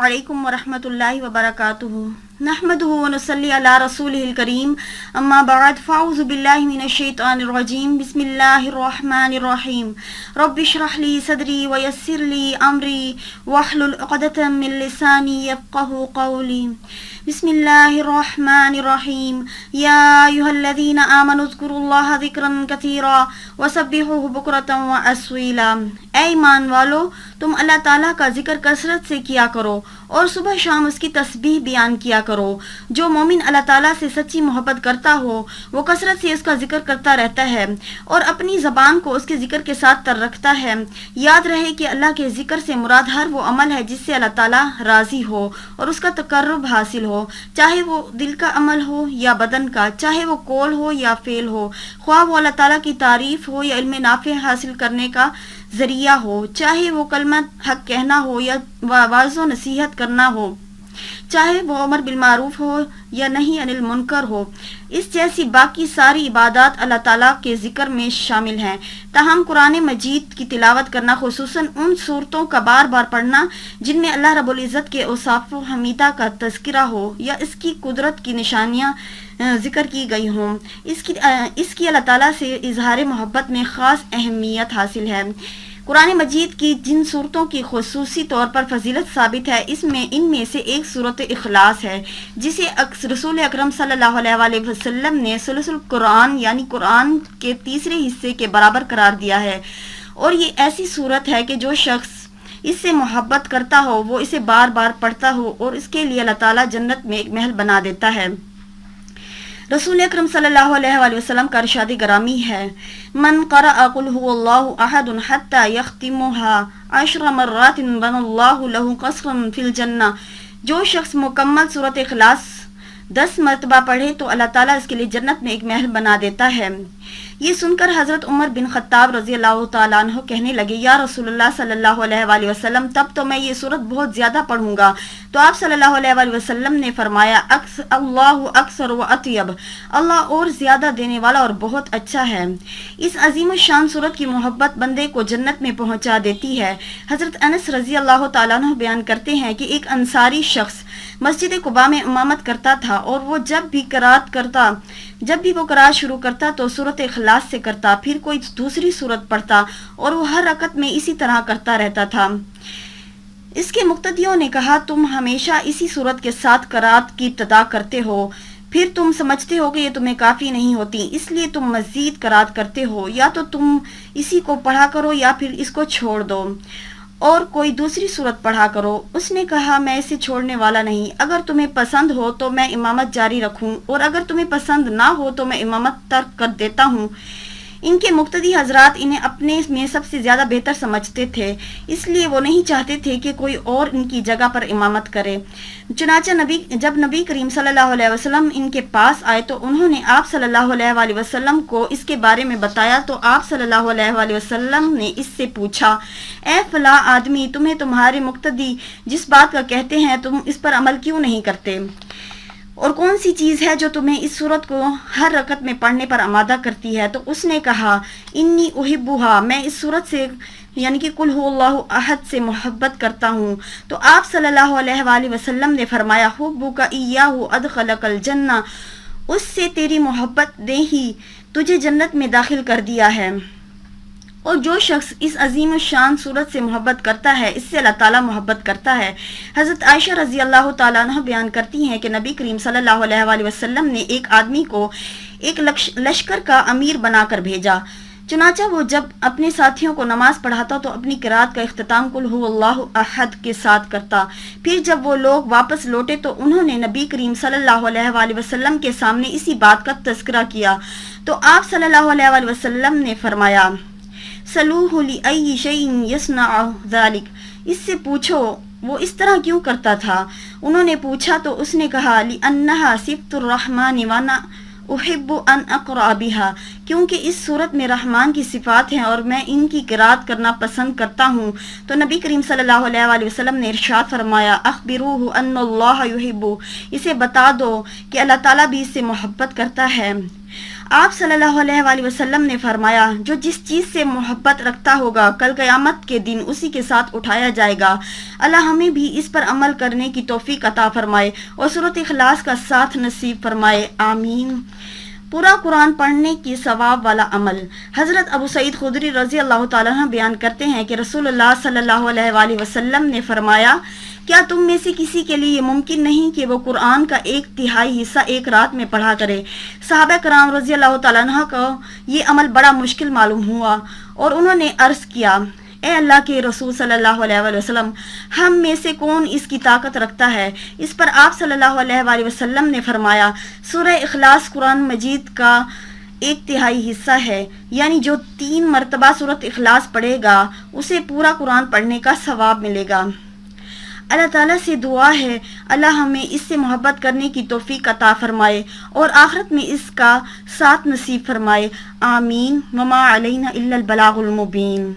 علیکم ورحمۃ اللہ وبرکاتہ نحمدہ ونصلی علی رسولہ الکریم اما بعد فاعوذ باللہ من الشیطان الرجیم بسم اللہ الرحمن الرحیم رب اشرح لی صدری ویسر لی امری واحلل عقدۃ من لسانی یفقہوا قولی بسم اللہ الرحمن الرحیم یا ایھا الذین آمنوا اذکروا اللہ ذکرا کثیرا وسبحوہ بکرۃ واسیلا۔ اے ایمان والو، تم اللہ تعالیٰ کا ذکر کثرت سے کیا کرو اور صبح شام اس کی تسبیح بیان کیا کرو۔ جو مومن اللہ تعالیٰ سے سچی محبت کرتا ہو وہ کثرت سے اس کا ذکر کرتا رہتا ہے اور اپنی زبان کو اس کے ذکر کے ساتھ تر رکھتا ہے۔ یاد رہے کہ اللہ کے ذکر سے مراد ہر وہ عمل ہے جس سے اللہ تعالیٰ راضی ہو اور اس کا تقرب حاصل ہو، چاہے وہ دل کا عمل ہو یا بدن کا، چاہے وہ قول ہو یا فعل ہو، خواہ وہ اللہ تعالیٰ کی تعریف ہو یا علم نافع حاصل کرنے کا ذریعہ ہو، چاہے وہ کلمہ حق کہنا ہو یا واعظ و نصیحت کرنا ہو، چاہے وہ امر بالمعروف ہو یا نہی عن المنکر ہو۔ اس جیسی باقی ساری عبادات اللہ تعالیٰ کے ذکر میں شامل ہیں۔ تاہم قرآن مجید کی تلاوت کرنا، خصوصاً ان صورتوں کا بار بار پڑھنا جن میں اللہ رب العزت کے اوصاف و حمیدہ کا تذکرہ ہو یا اس کی قدرت کی نشانیاں ذکر کی گئی ہوں، اس کی اللہ تعالیٰ سے اظہار محبت میں خاص اہمیت حاصل ہے۔ قرآن مجید کی جن صورتوں کی خصوصی طور پر فضیلت ثابت ہے ان میں سے ایک صورت اخلاص ہے، جسے رسول اکرم صلی اللہ علیہ وآلہ وسلم نے ثلث القرآن یعنی قرآن کے تیسرے حصے کے برابر قرار دیا ہے، اور یہ ایسی صورت ہے کہ جو شخص اس سے محبت کرتا ہو وہ اسے بار بار پڑھتا ہو اور اس کے لیے اللہ تعالیٰ جنت میں ایک محل بنا دیتا ہے۔ رسول اکرم صلی اللہ علیہ وآلہ وسلم کا ارشاد گرامی ہے، من قرأ قل هو اللہ احد حتی یختمها 10 مرات بنى اللہ له قصرا فی الجنہ۔ جو شخص مکمل سورۃ اخلاص 10 مرتبہ پڑھے تو اللہ تعالیٰ اس کے لیے جنت میں ایک محل بنا دیتا ہے۔ یہ سن کر حضرت عمر بن خطاب رضی اللہ تعالیٰ عنہ کہنے لگے، یا رسول اللہ صلی اللہ علیہ وآلہ وسلم، تب تو میں یہ سورت بہت زیادہ پڑھوں گا۔ تو آپ صلی اللہ علیہ وآلہ وسلم نے فرمایا، اللہ اکثر و اطیب، اللہ اور زیادہ دینے والا اور بہت اچھا ہے۔ اس عظیم الشان سورت کی محبت بندے کو جنت میں پہنچا دیتی ہے۔ حضرت انس رضی اللہ تعالیٰ عنہ بیان کرتے ہیں کہ ایک انصاری شخص مسجد قباء میں امامت کرتا تھا اور وہ جب بھی وہ قرات شروع کرتا تو سورۃ اخلاص سے کرتا، پھر کوئی دوسری سورت پڑھتا اور وہ ہر رکعت میں اسی طرح کرتا رہتا تھا۔ اس کے مقتدیوں نے کہا، تم ہمیشہ اسی سورت کے ساتھ قرات کی ابتدا کرتے ہو، پھر تم سمجھتے ہو کہ یہ تمہیں کافی نہیں ہوتی، اس لیے تم مزید قرات کرتے ہو، یا تو تم اسی کو پڑھا کرو یا پھر اس کو چھوڑ دو اور کوئی دوسری صورت پڑھا کرو۔ اس نے کہا، میں اسے چھوڑنے والا نہیں، اگر تمہیں پسند ہو تو میں امامت جاری رکھوں اور اگر تمہیں پسند نہ ہو تو میں امامت ترک کر دیتا ہوں۔ ان کے مقتدی حضرات انہیں اپنے میں سب سے زیادہ بہتر سمجھتے تھے، اس لیے وہ نہیں چاہتے تھے کہ کوئی اور ان کی جگہ پر امامت کرے۔ چنانچہ جب نبی کریم صلی اللہ علیہ وسلم ان کے پاس آئے تو انہوں نے آپ صلی اللہ علیہ وآلہ وسلم کو اس کے بارے میں بتایا، تو آپ صلی اللہ علیہ وآلہ وسلم نے اس سے پوچھا، اے فلاں آدمی، تمہیں تمہارے مقتدی جس بات کا کہتے ہیں تم اس پر عمل کیوں نہیں کرتے؟ اور کون سی چیز ہے جو تمہیں اس صورت کو ہر رکعت میں پڑھنے پر آمادہ کرتی ہے؟ تو اس نے کہا، انی احبھا، میں اس صورت سے یعنی کہ قل ھو اللہ احد سے محبت کرتا ہوں۔ تو آپ صلی اللہ علیہ وآلہ وسلم نے فرمایا، حبک ایاہ ادخلک الجنہ، اس سے تیری محبت نے ہی تجھے جنت میں داخل کر دیا ہے۔ اور جو شخص اس عظیم الشان صورت سے محبت کرتا ہے اس سے اللہ تعالیٰ محبت کرتا ہے۔ حضرت عائشہ رضی اللہ تعالیٰ عنہ بیان کرتی ہیں کہ نبی کریم صلی اللہ علیہ وآلہ وسلم نے ایک آدمی کو ایک لشکر کا امیر بنا کر بھیجا، چنانچہ وہ جب اپنے ساتھیوں کو نماز پڑھاتا تو اپنی قرات کا اختتام قل ھو اللہ احد کے ساتھ کرتا۔ پھر جب وہ لوگ واپس لوٹے تو انہوں نے نبی کریم صلی اللہ علیہ وآلہ وسلم کے سامنے اسی بات کا تذکرہ کیا، تو آپ صلی اللہ علیہ وآلہ وسلم نے فرمایا، سلوہ لأی شیء یصنع ذلک، اس سے پوچھو وہ اس طرح کیوں کرتا تھا؟ انہوں نے پوچھا تو اس نے کہا، لأنہا صفت الرحمن وانا احب ان اقرأ بها، کیونکہ اس صورت میں رحمان کی صفات ہیں اور میں ان کی قرات کرنا پسند کرتا ہوں۔ تو نبی کریم صلی اللہ علیہ وآلہ وسلم نے ارشاد فرمایا، اخبروہ ان اللہ یحب، اسے بتا دو کہ اللہ تعالیٰ بھی اس سے محبت کرتا ہے۔ آپ صلی اللہ علیہ وآلہ وسلم نے فرمایا جو جس چیز سے محبت رکھتا ہوگا کل قیامت کے دن اسی کے ساتھ اٹھایا جائے گا۔ اللہ ہمیں بھی اس پر عمل کرنے کی توفیق عطا فرمائے اور سورۃ اخلاص کا ساتھ نصیب فرمائے، آمین۔ پورا قرآن پڑھنے کی ثواب والا عمل۔ حضرت ابو سعید خدری رضی اللہ تعالیٰ عنہ بیان کرتے ہیں کہ رسول اللہ صلی اللہ علیہ وآلہ وسلم نے فرمایا کیا تم میں سے کسی کے لیے یہ ممکن نہیں کہ وہ قرآن کا 1/3 حصہ ایک رات میں پڑھا کرے؟ صحابہ کرام رضی اللہ تعالیٰ عنہ کو یہ عمل بڑا مشکل معلوم ہوا اور انہوں نے عرض کیا اے اللہ کے رسول صلی اللہ علیہ وآلہ وسلم، ہم میں سے کون اس کی طاقت رکھتا ہے؟ اس پر آپ صلی اللہ علیہ وآلہ وسلم نے فرمایا سورہ اخلاص قرآن مجید کا 1/3 حصہ ہے، یعنی جو 3 مرتبہ سورۃ اخلاص پڑھے گا اسے پورا قرآن پڑھنے کا ثواب ملے گا۔ اللہ تعالیٰ سے دعا ہے اللہ ہمیں اس سے محبت کرنے کی توفیق عطا فرمائے اور آخرت میں اس کا ساتھ نصیب فرمائے، آمین۔ وما علینا الا البلاغ المبین۔